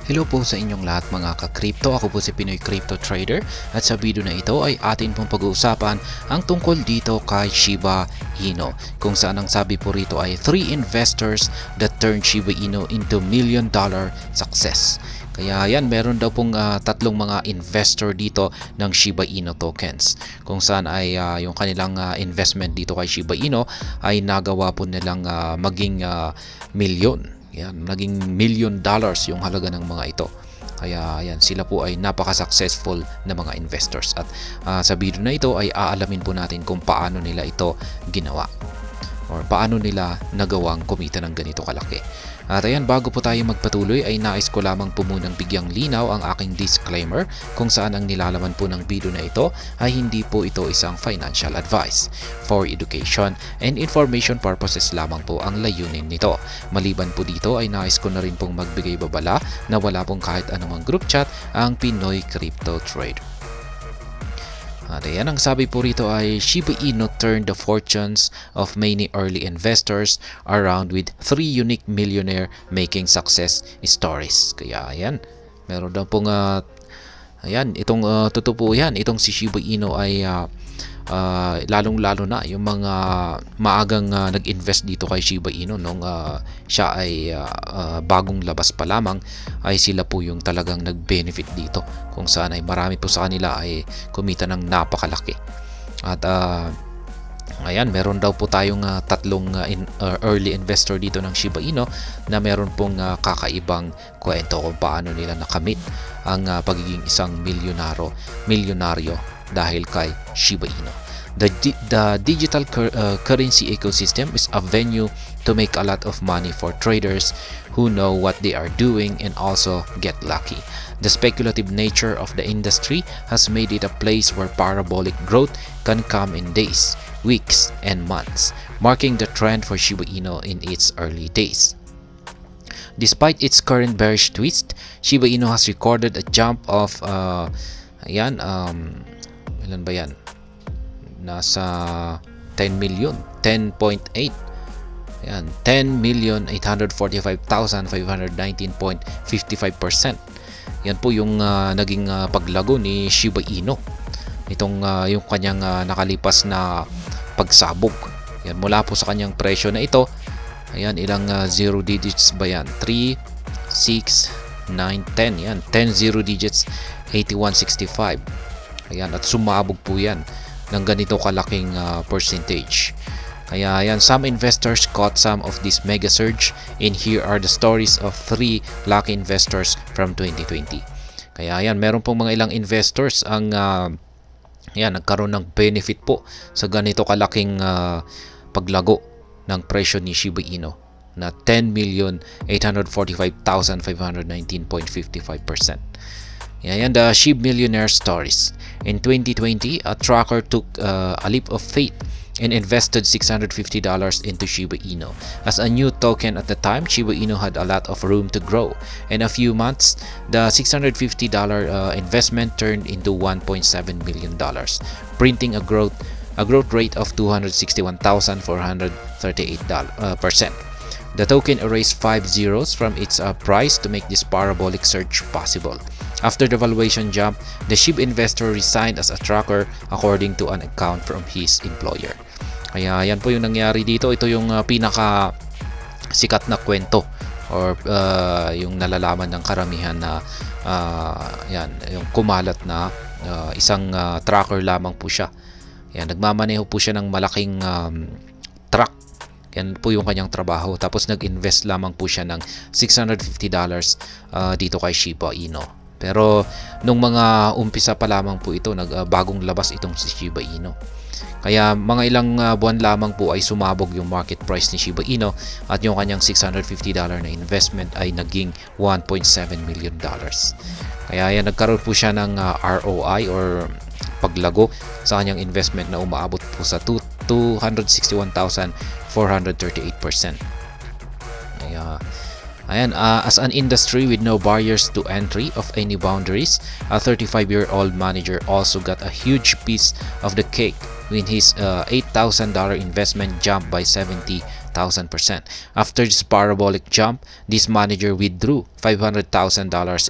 Hello po sa inyong lahat mga ka-crypto. Ako po si Pinoy Crypto Trader at sa video na ito ay atin pong pag-uusapan ang tungkol dito kay Shiba Inu, kung saan ang sabi po rito ay 3 investors that turned Shiba Inu into $1 million success. Kaya yan, meron daw pong tatlong mga investor dito ng Shiba Inu tokens, kung saan ay yung kanilang investment dito kay Shiba Inu ay nagawa po nilang maging milyon. Yan, naging $1 million yung halaga ng mga ito. Kaya yan, sila po ay napaka-successful na mga investors. At sa video na ito ay aalamin po natin kung paano nila ito ginawa or paano nila nagawang kumita ng ganito kalaki. At ayan, bago po tayo magpatuloy ay nais ko lamang po munang bigyang linaw ang aking disclaimer kung saan ang nilalaman po ng video na ito ay hindi po ito isang financial advice. For education and information purposes lamang po ang layunin nito. Maliban po dito ay nais ko na rin pong magbigay babala na wala pong kahit anumang group chat ang Pinoy Crypto Trader. At ayan, ang sabi po rito ay Shiba Inu turned the fortunes of many early investors around with 3 unique millionaire making success stories. Kaya ayan, meron daw pong ayan, itong totoo po yan, itong si Shiba Inu ay lalong-lalo na yung mga maagang nag-invest dito kay Shiba Inu nung siya ay bagong labas pa lamang, ay sila po yung talagang nag-benefit dito, kung saan ay marami po sa kanila ay kumita ng napakalaki. At ayan, meron daw po tayong tatlong early investor dito ng Shiba Inu na meron pong kakaibang kwento kung paano nila nakamit ang pagiging isang milyonaryo dahil kay Shiba Inu. The digital currency ecosystem is a venue to make a lot of money for traders who know what they are doing and also get lucky. The speculative nature of the industry has made it a place where parabolic growth can come in days, weeks, and months, marking the trend for Shiba Inu in its early days. Despite its current bearish twist, Shiba Inu has recorded a jump of ilan ba yan? Nasa 10 million, 10.8. Ayan, 10,845,519.55%. Yan po yung naging paglago ni Shiba Inu. Itong yung kanyang nakalipas na pagsabog. Yan, mula po sa kanyang presyo na ito. Ayan, ilang zero digits ba yan? 3, 6, 9, 10. Yan, 10 zero digits, 8165. Ayan, at sumabog po yan ng ganito kalaking percentage. Kaya ayan, some investors caught some of this mega surge, and here are the stories of 3 lucky investors from 2020. Kaya ayan, meron pong mga ilang investors ang ayan, nagkaroon ng benefit po sa ganito kalaking paglago ng presyo ni Shiba Inu na 10,845,519.55%. Yan, the SHIB Millionaire Stories. In 2020, a tracker took a leap of faith and invested $650 into Shiba Inu. As a new token at the time, Shiba Inu had a lot of room to grow. In a few months, the $650 investment turned into $1.7 million, printing a growth rate of 261,438%. The token erased 5 zeros from its price to make this parabolic surge possible. After the valuation jump, the SHIB investor resigned as a tracker according to an account from his employer. Kaya yan po yung nangyari dito. Ito yung pinaka sikat na kwento or yung nalalaman ng karamihan na yan, yung kumalat na isang tracker lamang po siya. Yan, nagmamaneho po siya ng malaking truck. Yan po yung kanyang trabaho. Tapos nag-invest lamang po siya ng $650 dito kay Shiba Inu. Pero nung mga umpisa pa lamang po ito, bagong labas itong si Shiba Inu. Kaya mga ilang buwan lamang po ay sumabog yung market price ni Shiba Inu at yung kanyang $650 na investment ay naging $1.7 million. Kaya yan, nagkaroon po siya ng ROI or paglago sa kanyang investment na umaabot po sa 261,438%. Ayan, as an industry with no barriers to entry of any boundaries, a 35-year-old manager also got a huge piece of the cake when his $8,000 investment jumped by 70,000 After this parabolic jump, this manager withdrew $500,000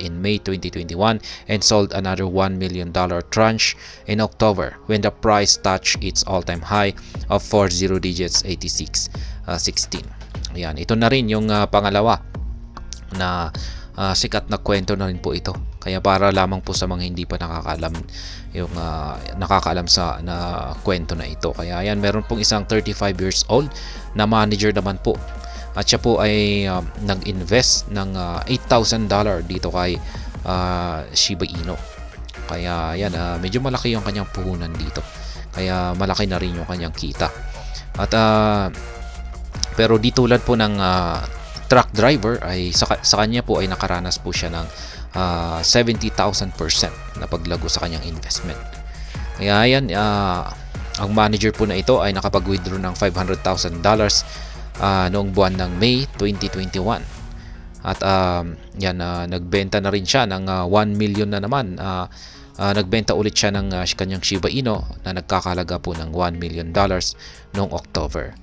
in May 2021 and sold another $1 million tranche in October when the price touched its all-time high of 40 digits 86.16. Ayan, ito na rin yung pangalawa na sikat na kwento na rin po ito. Kaya para lamang po sa mga hindi pa nakakaalam yung nakakaalam sa na kwento na ito. Kaya ayan, meron pong isang 35 years old na manager naman po. At siya po ay nag-invest ng $8,000 dito kay Shiba Inu. Kaya ayan, medyo malaki yung kanyang puhunan dito. Kaya malaki na rin yung kanyang kita. At pero di tulad po ng truck driver ay sa kanya po ay nakaranas po siya ng 70,000% na paglago sa kanyang investment. Kaya ayan, ang manager po na ito ay nakapag-withdraw ng $500,000 noong buwan ng May 2021. At yan, nagbenta na rin siya ng 1 million na naman. Nagbenta ulit siya ng kanyang Shiba Inu na nagkakalaga po ng $1 million noong October.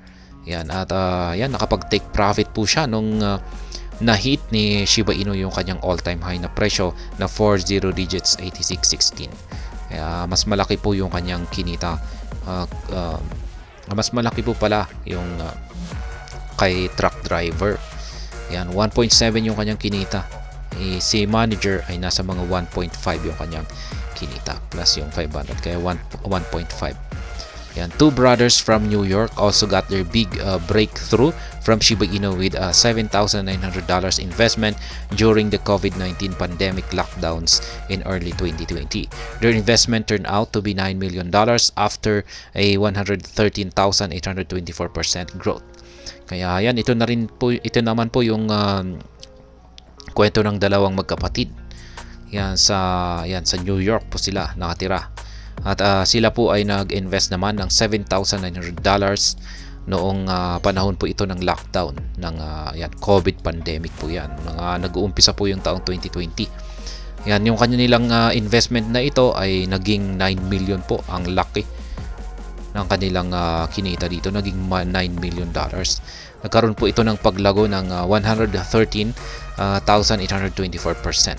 Yan, at yan, nakapag-take profit po siya nung na-hit ni Shiba Inu yung kanyang all-time high na presyo na 40 digits 86.16. Kaya mas malaki po yung kanyang kinita. Mas malaki po pala yung kay truck driver. Yan, 1.7 yung kanyang kinita. Si manager ay nasa mga 1.5 yung kanyang kinita plus yung 500, kaya 1.5. Yan, two brothers from New York also got their big breakthrough from Shiba Inu with a $7,900 investment during the COVID-19 pandemic lockdowns in early 2020. Their investment turned out to be $9 million after a 113,824% growth. Kaya yan, ito naman po yung kwento ng dalawang magkapatid. Yan sa New York po sila nakatira. At sila po ay nag-invest naman ng $7,900 noong panahon po ito ng lockdown ng COVID pandemic po yan. Nag-uumpisa po yung taong 2020. Yan, yung kanilang investment na ito ay naging 9 million po. Ang laki ng kanilang kinita dito, naging $9 million. Nagkaroon po ito ng paglago ng 113,824%.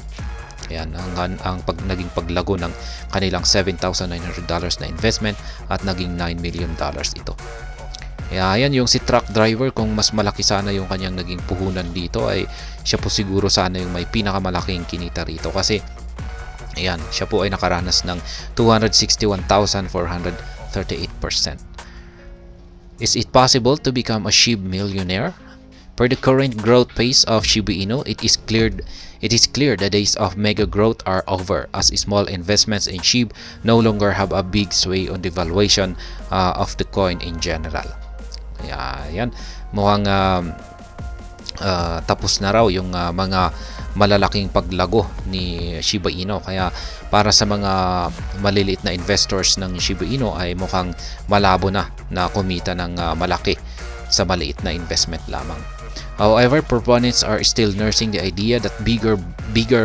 Ayan, ang naging paglago ng kanilang $7,900 na investment at naging $9 million ito. Kaya yan, yung si truck driver, kung mas malaki sana yung kanyang naging puhunan dito, ay siya po siguro sana yung may pinakamalaking kinita rito. Kasi ayan, siya po ay nakaranas ng 261,438%. Is it possible to become a SHIB millionaire? Per the current growth pace of Shiba Inu, it is clear the days of mega growth are over, as small investments in SHIB no longer have a big sway on the valuation of the coin in general. Kaya yan, mukhang tapos na raw yung mga malalaking paglago ni Shiba Inu. Kaya para sa mga maliliit na investors ng Shiba Inu ay mukhang malabo na kumita ng malaki sa maliit na investment lamang. However, proponents are still nursing the idea that bigger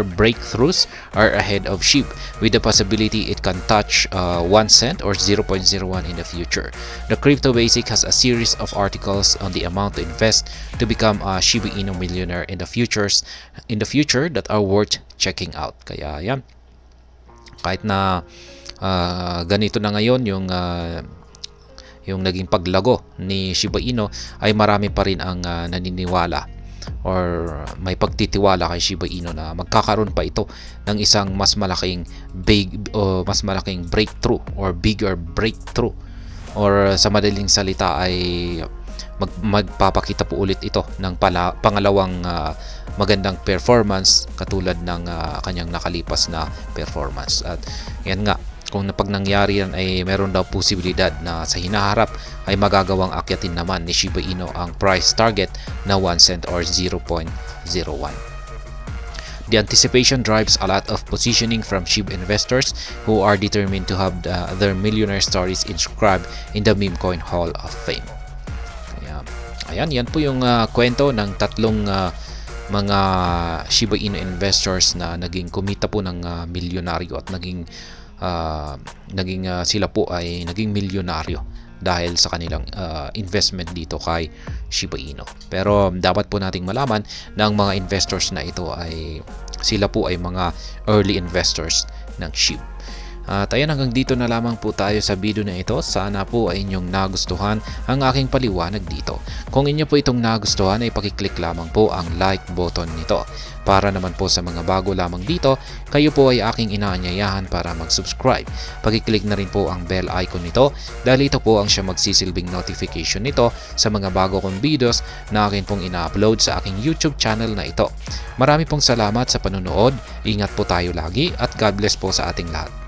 breakthroughs are ahead of SHIB, with the possibility it can touch 1 cent or 0.01 in the future. The Crypto Basic has a series of articles on the amount to invest to become a Shiba Inu millionaire in the future that are worth checking out. Kaya yan, kahit na ganito na ngayon yung naging paglago ni Shiba Inu, ay marami pa rin ang naniniwala or may pagtitiwala kay Shiba Inu na magkakaroon pa ito ng isang mas malaking breakthrough or bigger breakthrough, or sa madaling salita ay magpapakita po ulit ito ng pangalawang magandang performance katulad ng kanyang nakalipas na performance. At yan nga, kung pag nangyari yan ay meron daw posibilidad na sa hinaharap ay magagawang akyatin naman ni Shiba Inu ang price target na 1 cent or 0.01. The anticipation drives a lot of positioning from SHIB investors who are determined to have their millionaire stories inscribed in the meme coin Hall of Fame. Kaya, ayan, yan po yung kwento ng tatlong mga Shiba Inu investors na naging kumita po ng milyonaryo at naging sila po ay naging milyonaryo dahil sa kanilang investment dito kay Shiba Inu. Pero dapat po nating malaman na ang mga investors na ito ay sila po ay mga early investors ng SHIB. At ayan, hanggang dito na lamang po tayo sa video na ito. Sana po ay inyong nagustuhan ang aking paliwanag dito. Kung inyo po itong nagustuhan ay pakiclick lamang po ang like button nito. Para naman po sa mga bago lamang dito, kayo po ay aking inaanyayahan para mag-subscribe. Pakiclick na rin po ang bell icon nito dahil ito po ang siya magsisilbing notification nito sa mga bago kong videos na akin pong ina-upload sa aking YouTube channel na ito. Marami pong salamat sa panunood, ingat po tayo lagi at God bless po sa ating lahat.